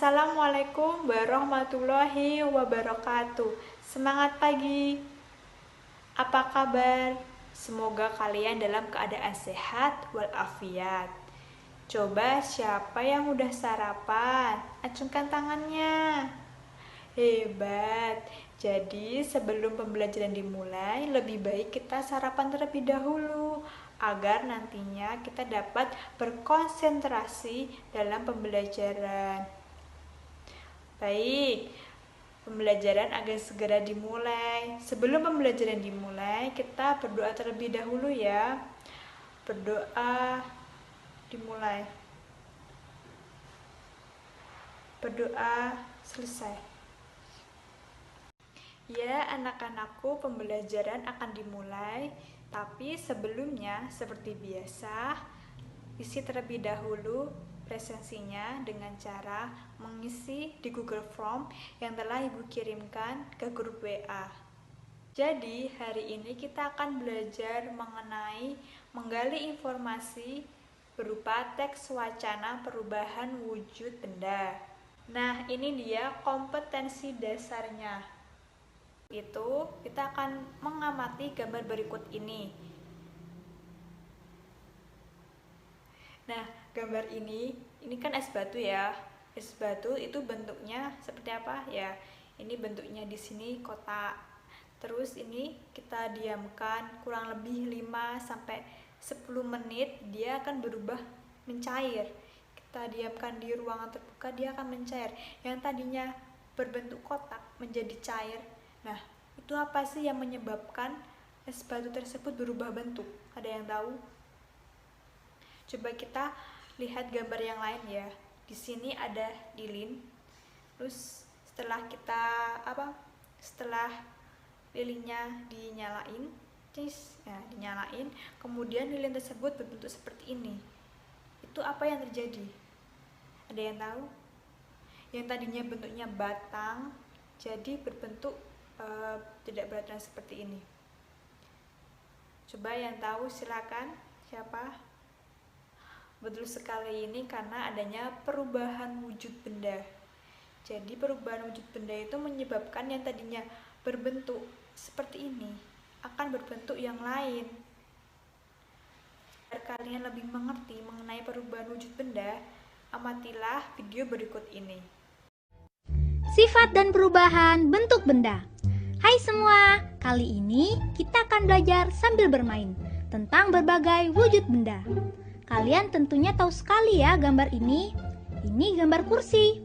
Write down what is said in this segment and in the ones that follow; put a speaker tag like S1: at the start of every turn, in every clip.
S1: Assalamualaikum warahmatullahi wabarakatuh. Semangat pagi. Apa kabar? Semoga kalian dalam keadaan sehat walafiat. Coba siapa yang udah sarapan? Acungkan tangannya. Hebat. Jadi sebelum pembelajaran dimulai, lebih baik kita sarapan terlebih dahulu agar nantinya kita dapat berkonsentrasi dalam pembelajaran. Baik, pembelajaran akan segera dimulai. Sebelum pembelajaran dimulai, kita berdoa terlebih dahulu ya. Berdoa dimulai. Berdoa selesai. Ya, anak-anakku, pembelajaran akan dimulai. Tapi sebelumnya, seperti biasa, isi terlebih dahulu presensinya dengan cara mengisi di Google Form yang telah Ibu kirimkan ke grup WA. Jadi, hari ini kita akan belajar mengenai menggali informasi berupa teks wacana perubahan wujud benda. Nah, ini dia kompetensi dasarnya. Itu kita akan mengamati gambar berikut ini. Nah, gambar ini kan es batu ya. Es batu itu bentuknya seperti apa ya? Ini bentuknya di sini kotak. Terus ini kita diamkan kurang lebih 5 sampai 10 menit, dia akan berubah mencair. Kita diamkan di ruangan terbuka, dia akan mencair. Yang tadinya berbentuk kotak menjadi cair. Nah, itu apa sih yang menyebabkan es batu tersebut berubah bentuk? Ada yang tahu? Coba kita lihat gambar yang lain ya. Di sini ada lilin. Terus setelah lilinnya dinyalain, kemudian lilin tersebut berbentuk seperti ini. Itu apa yang terjadi? Ada yang tahu? Yang tadinya bentuknya batang jadi berbentuk tidak beraturan seperti ini. Coba yang tahu silakan. Siapa? Betul sekali, ini karena adanya perubahan wujud benda. Jadi perubahan wujud benda itu menyebabkan yang tadinya berbentuk seperti ini akan berbentuk yang lain. Agar kalian lebih mengerti mengenai perubahan wujud benda, amatilah video berikut ini.
S2: Sifat dan perubahan bentuk benda. Hai semua, kali ini kita akan belajar sambil bermain tentang berbagai wujud benda. Kalian tentunya tahu sekali ya gambar ini. Ini gambar kursi.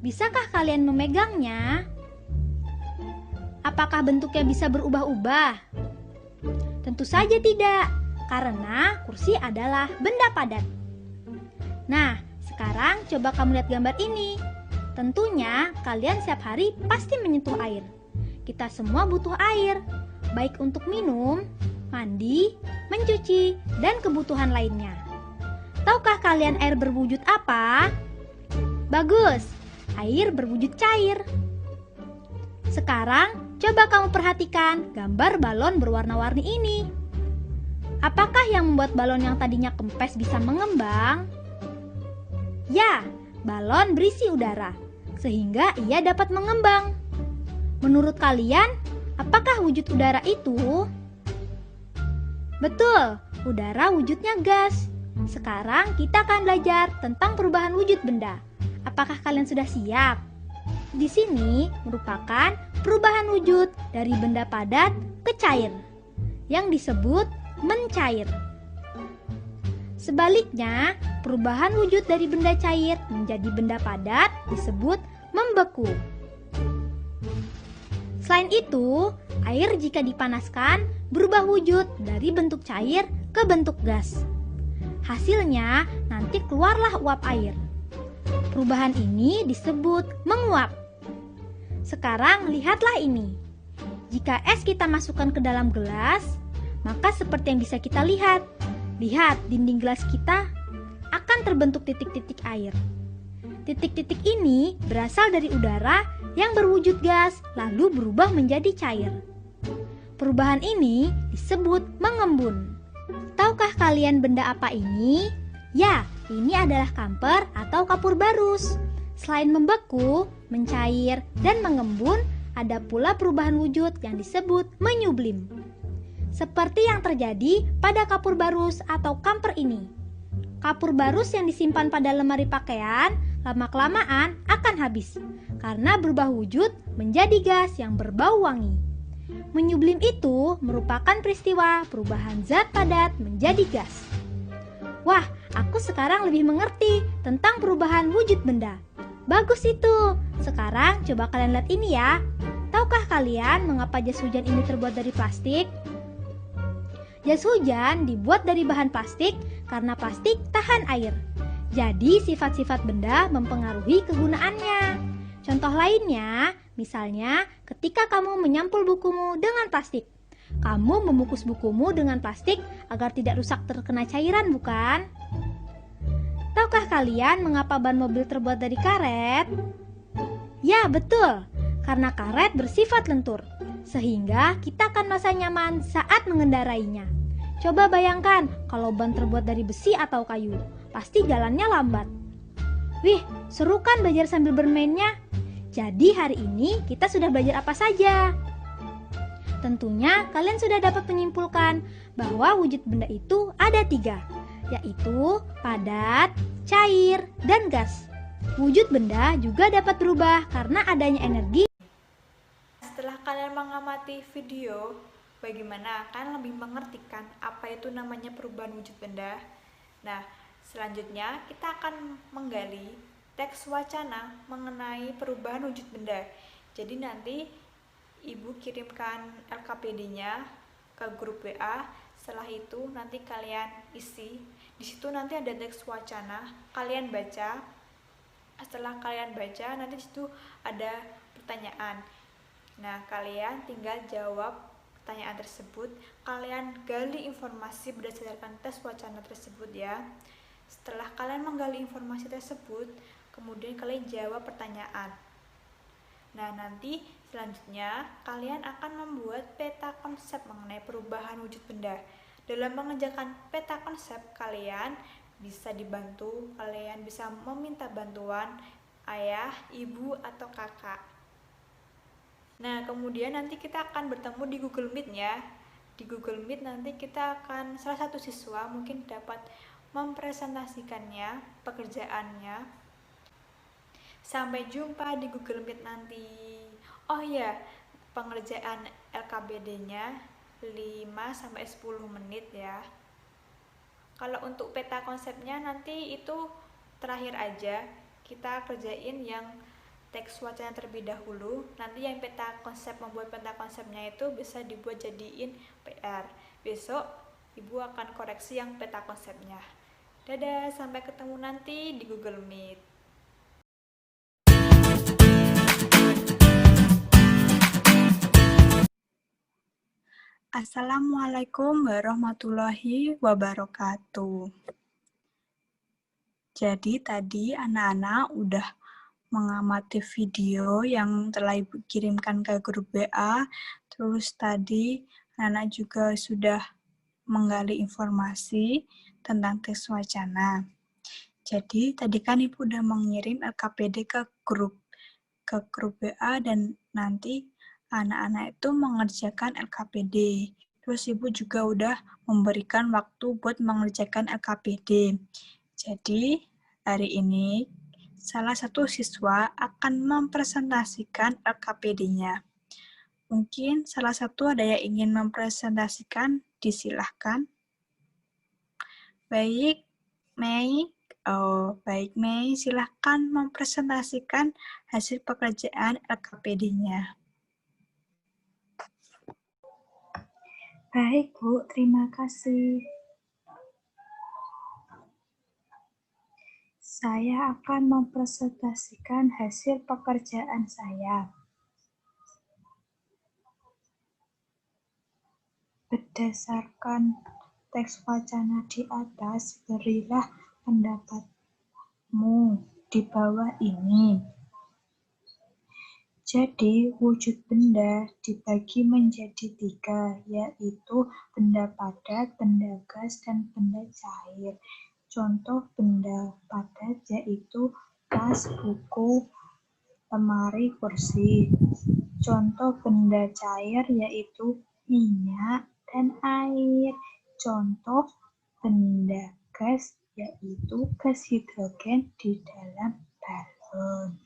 S2: Bisakah kalian memegangnya? Apakah bentuknya bisa berubah-ubah? Tentu saja tidak, karena kursi adalah benda padat. Nah, sekarang coba kamu lihat gambar ini. Tentunya kalian setiap hari pasti menyentuh air. Kita semua butuh air, baik untuk minum, mandi, mencuci, dan kebutuhan lainnya. Tahukah kalian air berwujud apa? Bagus, air berwujud cair. Sekarang, coba kamu perhatikan gambar balon berwarna-warni ini. Apakah yang membuat balon yang tadinya kempes bisa mengembang? Ya, balon berisi udara, sehingga ia dapat mengembang. Menurut kalian, apakah wujud udara itu? Betul, udara wujudnya gas. Sekarang kita akan belajar tentang perubahan wujud benda. Apakah kalian sudah siap? Di sini merupakan perubahan wujud dari benda padat ke cair, yang disebut mencair. Sebaliknya, perubahan wujud dari benda cair menjadi benda padat disebut membeku. Selain itu, air jika dipanaskan berubah wujud dari bentuk cair ke bentuk gas. Hasilnya nanti keluarlah uap air. Perubahan ini disebut menguap. Sekarang lihatlah ini. Jika es kita masukkan ke dalam gelas, maka seperti yang bisa kita lihat. Lihat, dinding gelas kita akan terbentuk titik-titik air. Titik-titik ini berasal dari udara yang berwujud gas lalu berubah menjadi cair. Perubahan ini disebut mengembun. Tahukah kalian benda apa ini? Ya, ini adalah kamper atau kapur barus. Selain membeku, mencair, dan mengembun, ada pula perubahan wujud yang disebut menyublim. Seperti yang terjadi pada kapur barus atau kamper ini. Kapur barus yang disimpan pada lemari pakaian lama-kelamaan akan habis karena berubah wujud menjadi gas yang berbau wangi. Menyublim itu merupakan peristiwa perubahan zat padat menjadi gas. Wah, aku sekarang lebih mengerti tentang perubahan wujud benda. Bagus itu. Sekarang coba kalian lihat ini ya. Tahukah kalian mengapa jas hujan ini terbuat dari plastik? Jas hujan dibuat dari bahan plastik karena plastik tahan air. Jadi sifat-sifat benda mempengaruhi kegunaannya. Contoh lainnya, misalnya ketika kamu menyampul bukumu dengan plastik. Kamu membungkus bukumu dengan plastik agar tidak rusak terkena cairan, bukan? Tahukah kalian mengapa ban mobil terbuat dari karet? Ya, betul. Karena karet bersifat lentur, sehingga kita akan merasa nyaman saat mengendarainya. Coba bayangkan kalau ban terbuat dari besi atau kayu, pasti jalannya lambat. Wih, seru kan belajar sambil bermainnya? Jadi hari ini kita sudah belajar apa saja? Tentunya kalian sudah dapat menyimpulkan bahwa wujud benda itu ada 3, yaitu padat, cair, dan gas. Wujud benda juga dapat berubah karena adanya energi.
S1: Setelah kalian mengamati video, bagaimana kalian lebih mengertikan apa itu namanya perubahan wujud benda? Nah, selanjutnya kita akan menggali teks wacana mengenai perubahan wujud benda. Jadi nanti Ibu kirimkan LKPD-nya ke grup WA. Setelah itu nanti kalian isi. Di situ nanti ada teks wacana, kalian baca. Setelah kalian baca, nanti di situ ada pertanyaan. Nah, kalian tinggal jawab pertanyaan tersebut. Kalian gali informasi berdasarkan tes wacana tersebut ya. Setelah kalian menggali informasi tersebut, kemudian kalian jawab pertanyaan. Nah, nanti selanjutnya kalian akan membuat peta konsep mengenai perubahan wujud benda. Dalam mengerjakan peta konsep, kalian bisa dibantu, kalian bisa meminta bantuan ayah, ibu, atau kakak. Nah, kemudian nanti kita akan bertemu di Google Meet ya. Di Google Meet nanti kita akan, salah satu siswa mungkin dapat mempresentasikannya, pekerjaannya. Sampai jumpa di Google Meet nanti. Oh ya, pengerjaan LKBD-nya 5-10 menit ya. Kalau untuk peta konsepnya nanti itu terakhir aja. Kita kerjain yang teks wacana terlebih dahulu. Nanti yang peta konsep, membuat peta konsepnya itu bisa dibuat jadiin PR. Besok Ibu akan koreksi yang peta konsepnya. Dadah, sampai ketemu nanti di Google Meet. Assalamualaikum warahmatullahi wabarakatuh. Jadi tadi anak-anak udah mengamati video yang telah Ibu kirimkan ke grup WA. Terus tadi anak-anak juga sudah menggali informasi tentang tes wacana. Jadi tadi kan Ibu udah mengirim LKPD ke grup WA dan nanti anak-anak itu mengerjakan LKPD. Terus Ibu juga udah memberikan waktu buat mengerjakan LKPD. Jadi hari ini salah satu siswa akan mempresentasikan LKPD-nya. Mungkin salah satu ada yang ingin mempresentasikan, disilahkan. Baik, Mei. Oh, baik Mei, silahkan mempresentasikan hasil pekerjaan LKPD-nya.
S3: Baik, Bu. Terima kasih. Saya akan mempresentasikan hasil pekerjaan saya. Berdasarkan teks wacana di atas, berilah pendapatmu di bawah ini. Jadi, wujud benda dibagi menjadi 3, yaitu benda padat, benda gas, dan benda cair. Contoh benda padat yaitu tas, buku, lemari, kursi. Contoh benda cair yaitu minyak dan air. Contoh benda gas yaitu gas hidrogen di dalam balon.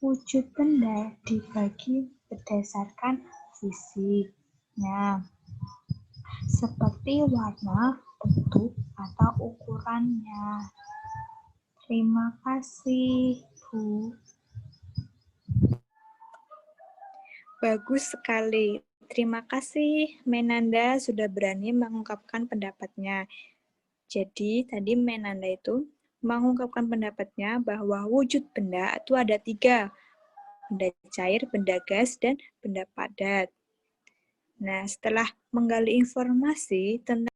S3: Wujud benda dibagi berdasarkan fisiknya, seperti warna, bentuk, atau ukurannya. Terima kasih, Bu.
S1: Bagus sekali. Terima kasih, Menanda sudah berani mengungkapkan pendapatnya. Jadi, tadi Menanda itu mengungkapkan pendapatnya bahwa wujud benda itu ada 3. Benda cair, benda gas, dan benda padat. Nah, setelah menggali informasi tentang